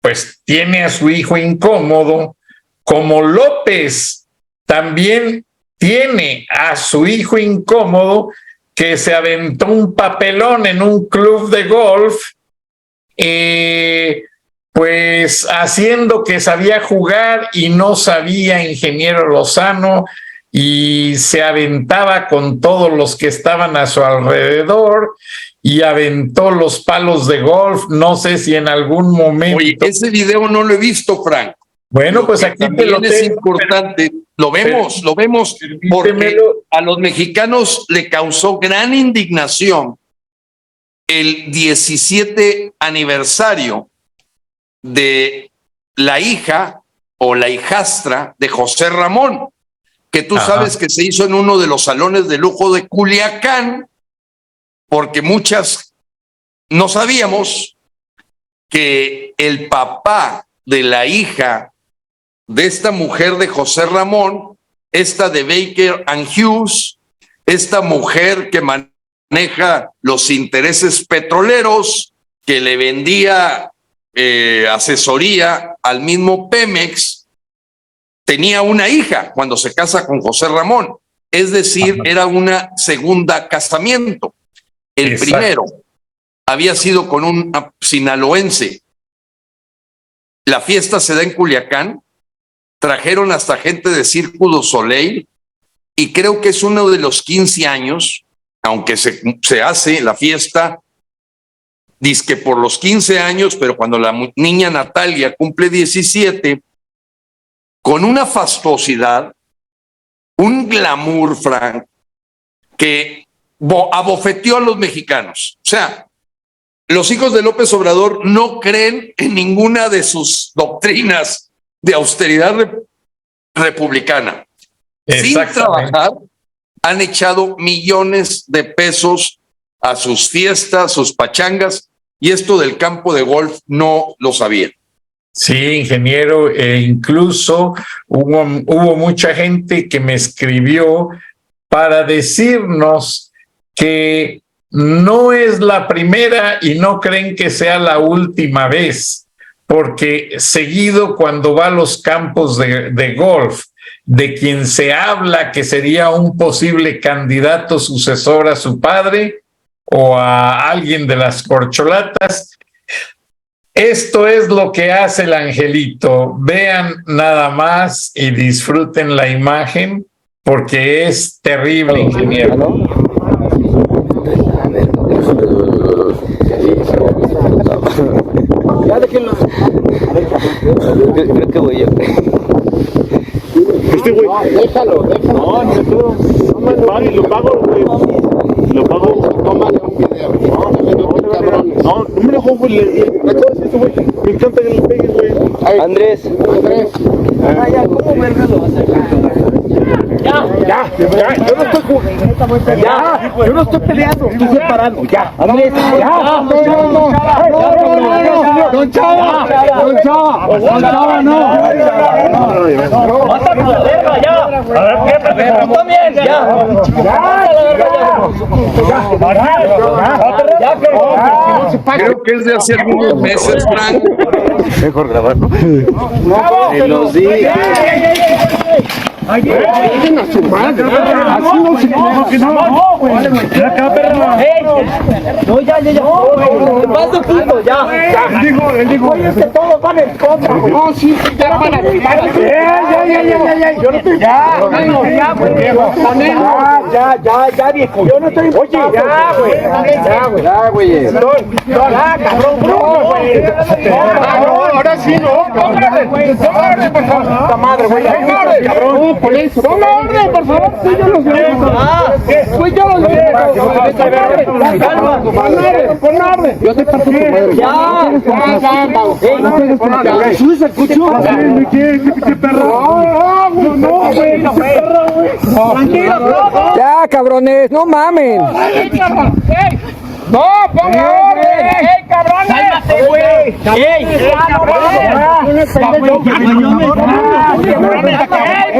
pues tiene a su hijo incómodo, como López también tiene a su hijo incómodo, que se aventó un papelón en un club de golf, pues haciendo que sabía jugar y no sabía, ingeniero Lozano, y se aventaba con todos los que estaban a su alrededor y aventó los palos de golf. No sé si en algún momento... Oye, ese video no lo he visto, Frank. Bueno, pues aquí te lo tengo. Es importante, lo vemos, porque a los mexicanos le causó gran indignación el 17 aniversario de la hija o la hijastra de José Ramón, que tú sabes que se hizo en uno de los salones de lujo de Culiacán, porque muchas no sabíamos que el papá de la hija de esta mujer de José Ramón, esta de Baker and Hughes, esta mujer que maneja los intereses petroleros, que le vendía asesoría al mismo Pemex, tenía una hija cuando se casa con José Ramón. Es decir, era una segunda casamiento. El primero había sido con un sinaloense. La fiesta se da en Culiacán. Trajeron hasta gente de Cirque du Soleil y creo que es uno de los 15 años, aunque se hace la fiesta, dizque por los 15 años, pero cuando la niña Natalia cumple 17, con una fastuosidad, un glamour, Frank, que abofeteó a los mexicanos. O sea, los hijos de López Obrador no creen en ninguna de sus doctrinas de austeridad republicana. Sin trabajar, han echado millones de pesos a sus fiestas, sus pachangas, y esto del campo de golf no lo sabían. Sí, ingeniero, incluso hubo mucha gente que me escribió para decirnos que no es la primera y no creen que sea la última vez, porque seguido cuando va a los campos de golf, de quien se habla que sería un posible candidato sucesor a su padre o a alguien de las corcholatas, esto es lo que hace el angelito. Vean nada más y disfruten la imagen, porque es terrible, ingeniero. Ya déjenlo. Creo que voy yo. Este güey. Déjalo. No, no puedo. Lo pago, güey. Lo pago. Tómale un video. No me lo juego, güey. Me encanta que le pegues, güey. Andrés. Ya, ¿cómo verga lo vas a hacer? Ya, yo no estoy jugando. Ya, yo no estoy peleando, estoy separando. Ya, Andrés, ya. Don Chava, no. Creo que es de hace algunos meses, Frank. Mejor grabarlo. Se los dije. Dejen a su madre. Así no se no, güey. Ya acá, perra. No, ya. Más de punto, ya. Él dijo. Oye, es que todos van en contra. No, sí, ya van a gritar. Ya. Yo no estoy. Ya, viejo. Yo no estoy. Oye, ya, güey. Ya, cabrón, güey. Ahora sí, no. Órale, por favor. Puta madre, güey. Cabrón. Por eso. Ponga orden, por favor. Tú yo los veo. Tú yo los veo. Pon orden. Yo te parto tu madre. Ya. ¿Sí se escuchó? ¿Qué perro? No, güey. Tranquilo. Ya, cabrones, no mamen. No, ponga orden. ¡Ey, cabrones! ¡Cálmate, güey! ¡Ey,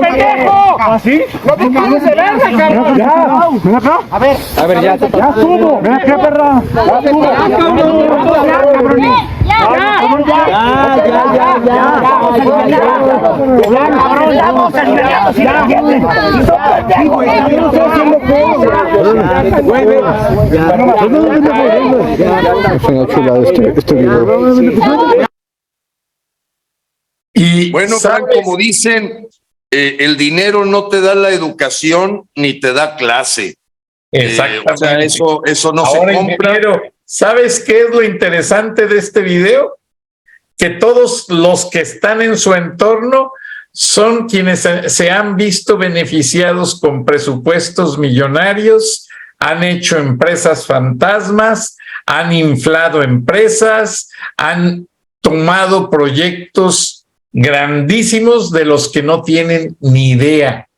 pendejo! ¿Así? ¡No te pases de verga, cabrón! ¡Ya! ¡Ven acá! A ver, ya estuvo. ¡Ven acá, perra! ¡Ya estuvo! ¡Ya, cabrones! Y Bueno, Frank, como dicen, el dinero no te da la educación ni te da clase. exactamente. O sea, eso no Ahora, se compra. ingeniero, ¿sabes qué es lo interesante de este video? Que todos los que están en su entorno son quienes se han visto beneficiados con presupuestos millonarios, han hecho empresas fantasmas, han inflado empresas, han tomado proyectos grandísimos de los que no tienen ni idea.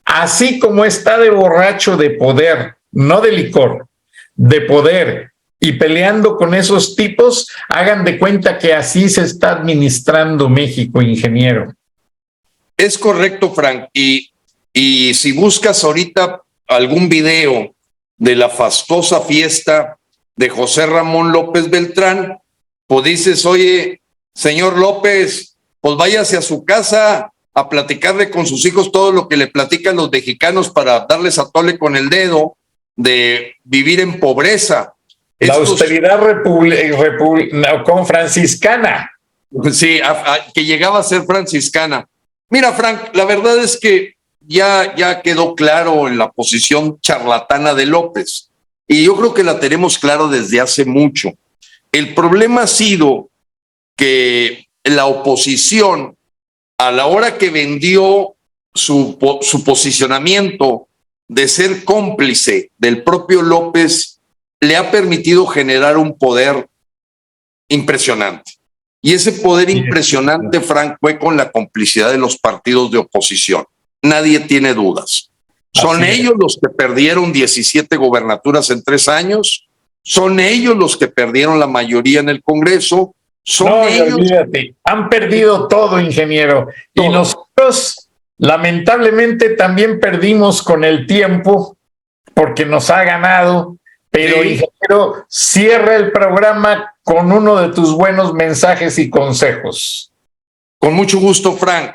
Así como está de borracho de poder, no de licor, de poder, y peleando con esos tipos, hagan de cuenta que así se está administrando México, ingeniero. Es correcto, Frank. Y si buscas ahorita algún video de la fastuosa fiesta de José Ramón López Beltrán, pues dices, oye, señor López, pues váyase a su casa a platicarle con sus hijos todo lo que le platican los mexicanos para darles a tole con el dedo de vivir en pobreza. La austeridad con franciscana. Sí, que llegaba a ser franciscana. Mira, Frank, la verdad es que ya quedó claro en la posición charlatana de López. Y yo creo que la tenemos claro desde hace mucho. El problema ha sido que la oposición, a la hora que vendió su posicionamiento de ser cómplice del propio López, le ha permitido generar un poder impresionante. Y ese poder impresionante, Frank, fue con la complicidad de los partidos de oposición. Nadie tiene dudas. Son ellos los que perdieron 17 gobernaturas en 3 años. Son ellos los que perdieron la mayoría en el Congreso. Son ellos. Olvídate, han perdido todo, ingeniero. Todo. Y nosotros, lamentablemente, también perdimos con el tiempo, porque nos ha ganado. Pero, ingeniero, cierra el programa con uno de tus buenos mensajes y consejos. Con mucho gusto, Frank.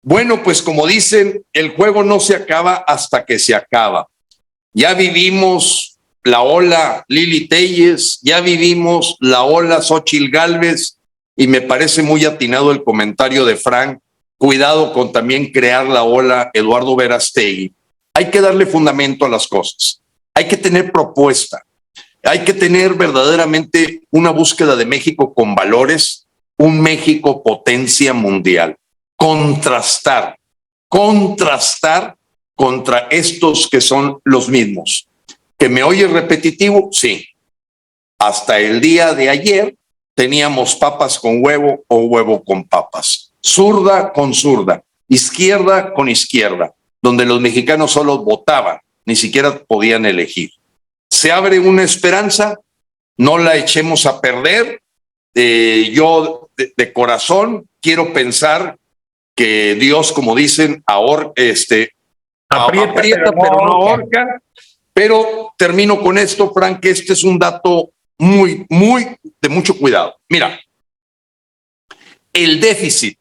Bueno, pues como dicen, el juego no se acaba hasta que se acaba. Ya vivimos la ola Lili Téllez, ya vivimos la ola Xóchitl Gálvez, y me parece muy atinado el comentario de Frank. Cuidado con también crear la ola Eduardo Verástegui. Hay que darle fundamento a las cosas. Hay que tener propuesta, hay que tener verdaderamente una búsqueda de México con valores, un México potencia mundial, contrastar contra estos que son los mismos. ¿Que me oye repetitivo? Sí. Hasta el día de ayer teníamos papas con huevo o huevo con papas, zurda con zurda, izquierda con izquierda, donde los mexicanos solo votaban, ni siquiera podían elegir. Se abre una esperanza, no la echemos a perder. Yo de corazón quiero pensar que Dios, como dicen, aprieta pero no ahorca. Pero termino con esto, Frank, que este es un dato muy de mucho cuidado. Mira, el déficit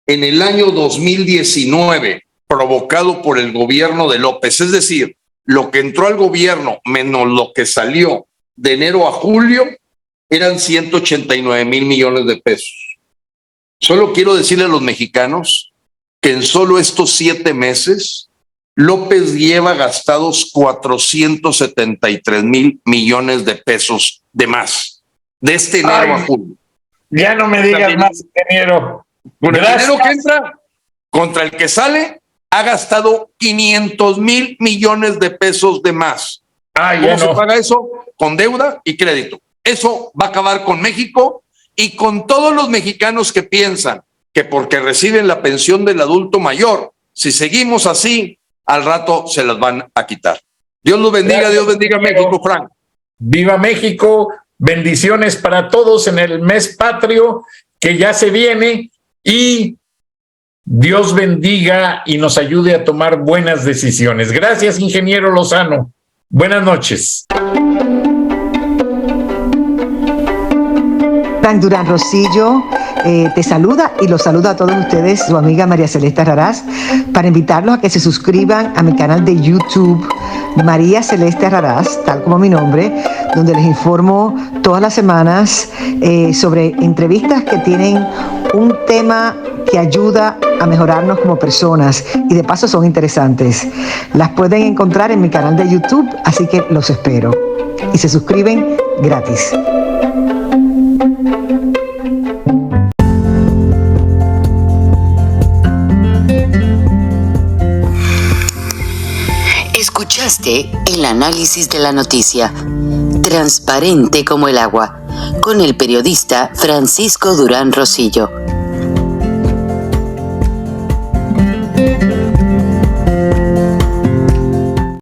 en el año 2019 provocado por el gobierno de López, es decir, lo que entró al gobierno menos lo que salió de enero a julio, eran 189 mil millones de pesos. Solo quiero decirle a los mexicanos que en solo estos 7 meses, López lleva gastados 473 mil millones de pesos de más, de este enero a julio. Ya no me digas más, ingeniero. Con el dinero que entra contra el que sale, ha gastado 500 mil millones de pesos de más. ¿Cómo se paga eso? Con deuda y crédito. Eso va a acabar con México y con todos los mexicanos que piensan que porque reciben la pensión del adulto mayor, si seguimos así, al rato se las van a quitar. Dios los bendiga, Dios bendiga México, Frank. Viva México, bendiciones para todos en el mes patrio que ya se viene y Dios bendiga y nos ayude a tomar buenas decisiones. Gracias, ingeniero Lozano. Buenas noches. Durán Rosillo te saluda y los saluda a todos ustedes, su amiga María Celeste Raraz, para invitarlos a que se suscriban a mi canal de YouTube, María Celeste Raraz, tal como mi nombre, donde les informo todas las semanas sobre entrevistas que tienen un tema que ayuda a mejorarnos como personas y de paso son interesantes. Las pueden encontrar en mi canal de YouTube, así que los espero. Y se suscriben gratis. Escuchaste el análisis de la noticia, transparente como el agua, con el periodista Francisco Durán Rosillo.